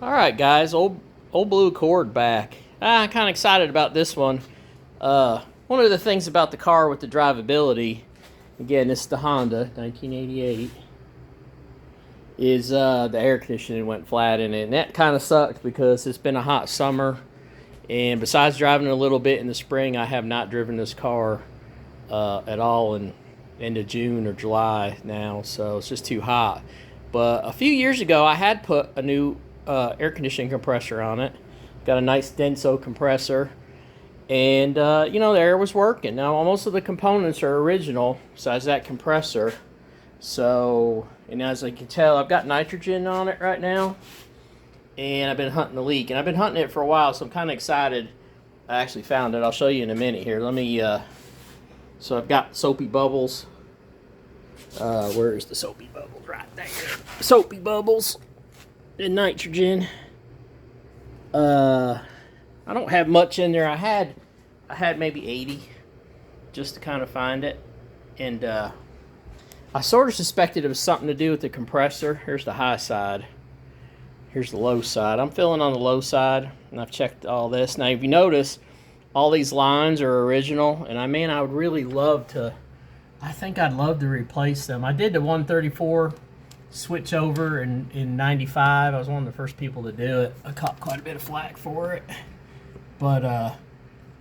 All right, guys, old blue Accord back. I'm kind of excited about this one. One of the things about the car with the drivability, again, this is the Honda 1988, is the air conditioning went flat in it, and that kind of sucked because it's been a hot summer. And besides driving a little bit in the spring, I have not driven this car at all in into June or July now, so it's just too hot. But a few years ago, I had put a new air conditioning compressor on it. Got a nice Denso compressor, and the air was working. Now, most of the components are original, besides that compressor. So, and as I can tell, I've got nitrogen on it right now, and I've been hunting the leak, and I've been hunting it for a while, so I'm kind of excited. I actually found it. I'll show you in a minute here. Let me. So I've got soapy bubbles. Where is the soapy bubbles? Right there. Soapy bubbles and nitrogen. I don't have much in there. I had maybe 80 just to kind of find it, and I sort of suspected it was something to do with the compressor. Here's the high side. Here's the low side. I'm filling on the low side, and I've checked all this. Now, if you notice, all these lines are original, and I would really love to. I think I'd love to replace them. I did the 134 switch over in 95. I was one of the first people to do it. I caught quite a bit of flack for it. But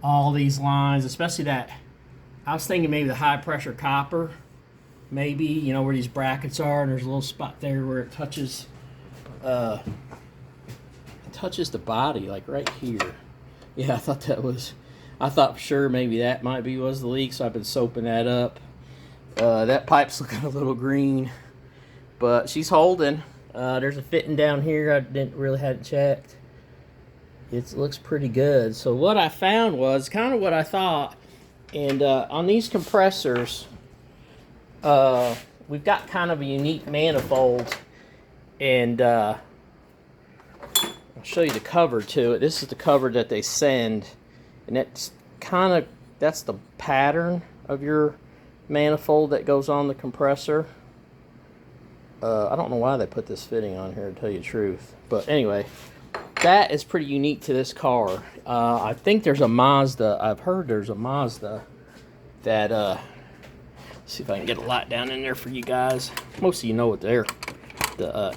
all these lines, especially that, I was thinking maybe the high pressure copper, maybe, where these brackets are, and there's a little spot there where it touches the body, like right here. Yeah, I thought for sure maybe that was the leak, so I've been soaping that up. That pipe's looking a little green, but she's holding. There's a fitting down here I hadn't checked. It looks pretty good. So what I found was kind of what I thought, and on these compressors, we've got kind of a unique manifold, and I'll show you the cover to it. This is the cover that they send, and that's the pattern of your manifold that goes on the compressor. I don't know why they put this fitting on here, to tell you the truth, but anyway, that is pretty unique to this car. I think there's a Mazda. I've heard there's a Mazda that see if I can get a light down in there for you guys. Most of you know what the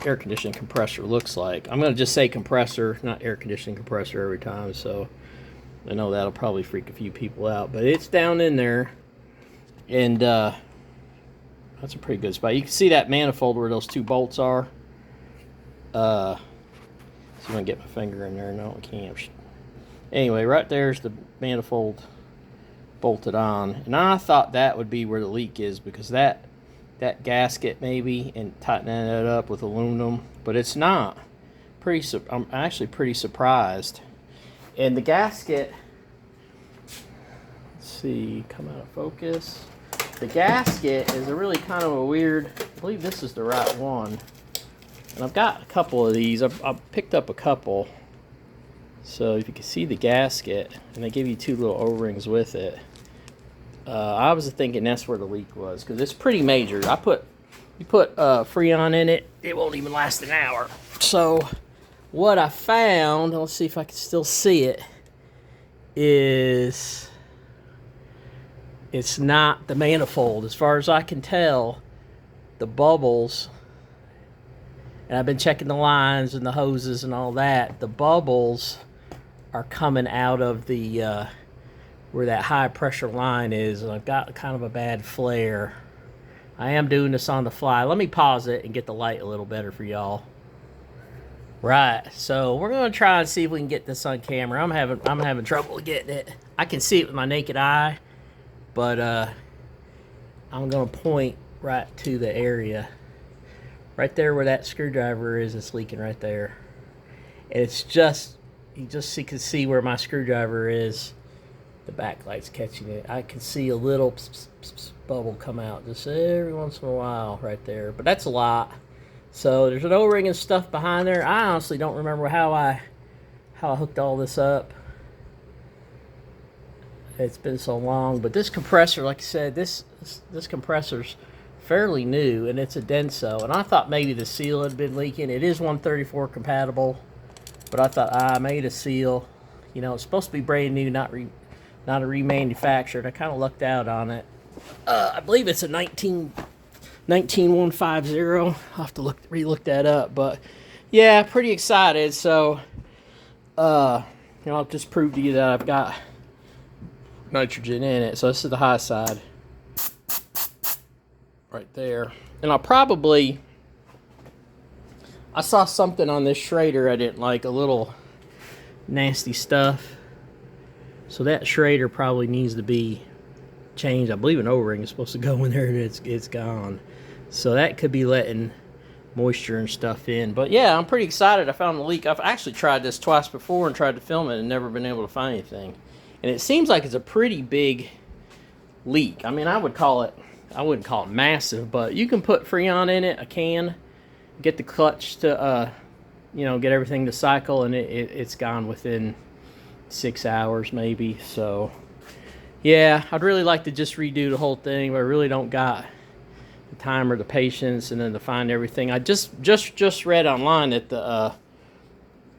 air conditioning compressor looks like. I'm going to just say compressor, not air conditioning compressor every time, so I know that'll probably freak a few people out, but it's down in there, and that's a pretty good spot. You can see that manifold where those two bolts are. See if I can get my finger in there. No, I can't. Anyway, right there's the manifold bolted on, and I thought that would be where the leak is, because that gasket maybe, and tightening it up with aluminum, but it's not. I'm actually pretty surprised. And the gasket, let's see, come out of focus. The gasket is a really kind of a weird, I believe this is the right one. And I've got a couple of these. I've picked up a couple. So if you can see the gasket, and they give you two little O-rings with it. I was thinking that's where the leak was, because it's pretty major. You put Freon in it, it won't even last an hour. So what I found, let's see if I can still see it, is it's not the manifold. As far as I can tell, the bubbles, and I've been checking the lines and the hoses and all that, the bubbles are coming out of the where that high pressure line is, and I've got kind of a bad flare. I am doing this on the fly. Let me pause it and get the light a little better for y'all. Right, so we're gonna try and see if we can get this on camera. I'm having trouble getting it. I can see it with my naked eye, but I'm gonna point right to the area, right there where that screwdriver is. It's leaking right there, and it's just you can see where my screwdriver is. The backlight's catching it. I can see a little bubble come out just every once in a while right there, but that's a lot. So there's an O-ring and stuff behind there. I honestly don't remember how I hooked all this up. It's been so long, but this compressor, like I said, this compressor's fairly new, and it's a Denso, and I thought maybe the seal had been leaking. It is 134 compatible, But I thought I made a seal. You know, it's supposed to be brand new, not a remanufactured. I kind of lucked out on it. I believe it's a 19150. I'll have to re-look that up. But yeah, pretty excited. So, you know, I'll just prove to you that I've got nitrogen in it. So this is the high side right there. And I'll probably, I saw something on this Schrader I didn't like, a little nasty stuff. So that Schrader probably needs to be changed. I believe an O-ring is supposed to go in there and it's gone. So that could be letting moisture and stuff in. But yeah, I'm pretty excited. I found the leak. I've actually tried this twice before and tried to film it and never been able to find anything. And it seems like it's a pretty big leak. I mean, I wouldn't call it massive, but you can put Freon in it, a can, get the clutch to, you know, get everything to cycle, and it's gone within 6 hours maybe. So yeah, I'd really like to just redo the whole thing, but I really don't got the time or the patience, and then to find everything. I just read online that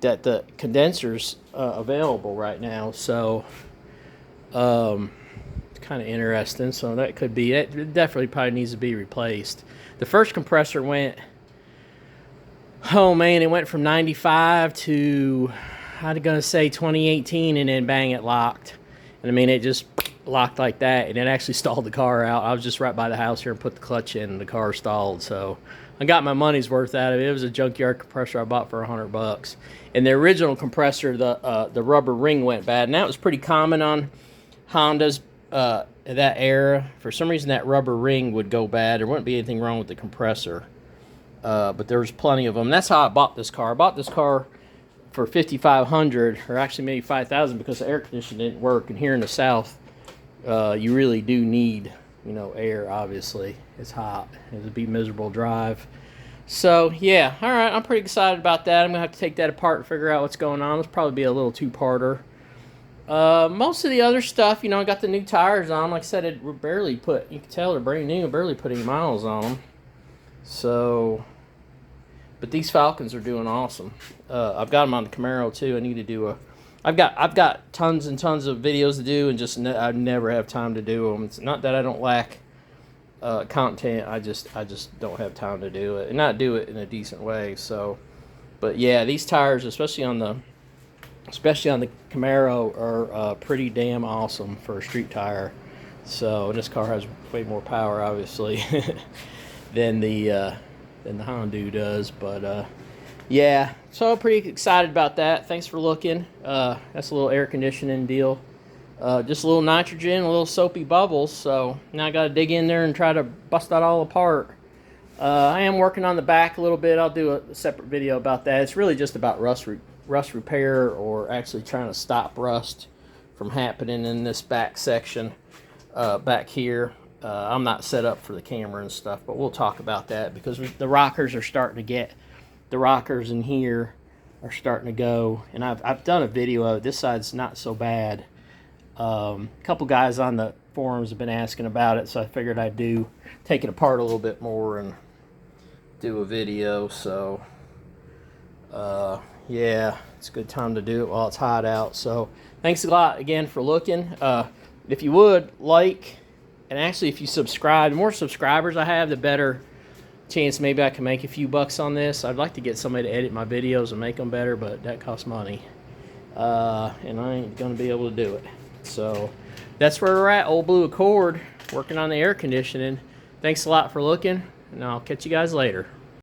the condenser's available right now, so it's kind of interesting. So that could be it. It definitely probably needs to be replaced. The first compressor went, oh man, it went from 95 to, I'm gonna say 2018, and then bang, it locked. And I mean, it just locked like that, and it actually stalled the car out. I was just right by the house here and put the clutch in, and the car stalled. So I got my money's worth out of it. It was a junkyard compressor I bought for $100. And the original compressor, the rubber ring went bad, and that was pretty common on Hondas that era. For some reason, that rubber ring would go bad. There wouldn't be anything wrong with the compressor, but there was plenty of them. That's how I bought this car. I bought this car for $5,500, or actually maybe $5,000, because the air conditioning didn't work. And here in the South, you really do need, you know, air. Obviously, it's hot. It would be miserable drive. So yeah, all right, I'm pretty excited about that. I'm gonna have to take that apart and figure out what's going on. It'll probably be a little two-parter. Most of the other stuff, you know, I got the new tires on. Like I said, it barely put, you can tell they're brand new, barely put any miles on them. So, but these Falcons are doing awesome. I've got them on the Camaro too. I need to do I've got tons and tons of videos to do, and just I never have time to do them. It's not that I don't lack content. I just don't have time to do it, and not do it in a decent way. So, but yeah, these tires, especially on the Camaro, are pretty damn awesome for a street tire. So, and this car has way more power, obviously, than the Honda does. But yeah, so I'm pretty excited about that. Thanks for looking. That's a little air conditioning deal. Just a little nitrogen, a little soapy bubbles. So now I got to dig in there and try to bust that all apart. I am working on the back a little bit. I'll do a separate video about that. It's really just about rust repair, or actually trying to stop rust from happening in this back section back here. I'm not set up for the camera and stuff, but we'll talk about that, because the rockers are starting to get, the rockers in here are starting to go, and I've done a video of it. This side's not so bad. A couple guys on the forums have been asking about it, so I figured I'd take it apart a little bit more and do a video. So yeah, it's a good time to do it while it's hot out. So thanks a lot again for looking. If you would like, and actually if you subscribe, the more subscribers I have, the better chance maybe I can make a few bucks on this. I'd like to get somebody to edit my videos and make them better, but that costs money, and I ain't gonna be able to do it. So that's where we're at. Old Blue Accord, working on the air conditioning. Thanks a lot for looking, and I'll catch you guys later.